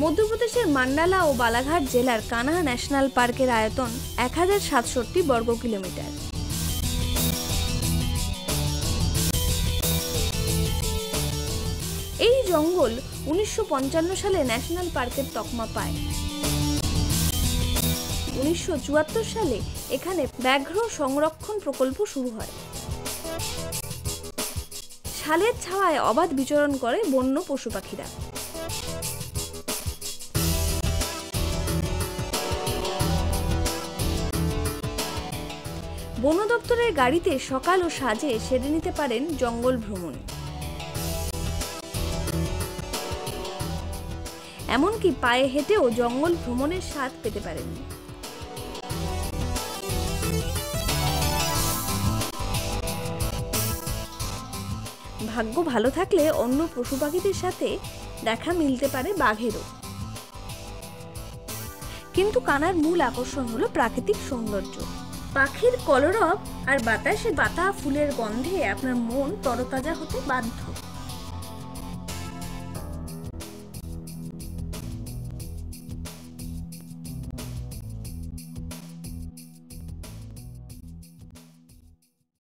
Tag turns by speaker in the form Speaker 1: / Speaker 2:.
Speaker 1: মধ্যপ্রদেশের মান্ডালা ও বালাঘাট জেলার কানহা ন্যাশনাল পার্কের আয়তন 1067 বর্গ কিলোমিটার। এই জঙ্গল 1955 সালে ন্যাশনাল পার্কের তকমা পায়। 1974 সালে এখানে ব্যাঘ্র সংরক্ষণ প্রকল্প শুরু হয়। শালের ছায়ায় অবাধ বিচরণ করে বন্য পশু পাখিরা। বন দপ্তরের গাড়িতে সকাল ও সাঁঝে সেরে নিতে পারেন জঙ্গল ভ্রমণ। এমনকি পায়ে হেঁটেও জঙ্গল ভ্রমণের স্বাদ পেতে পারেন। ভাগ্য ভালো থাকলে অন্য পশু পাখিদের সাথে দেখা মিলতে পারে বাঘেরও। কিন্তু কানার মূল আকর্ষণ হলো প্রাকৃতিক সৌন্দর্য। পাখির কলরব আর বাতাসে পাতা ফুলের গন্ধে আপনার মন তরতাজা হতে বাধ্য।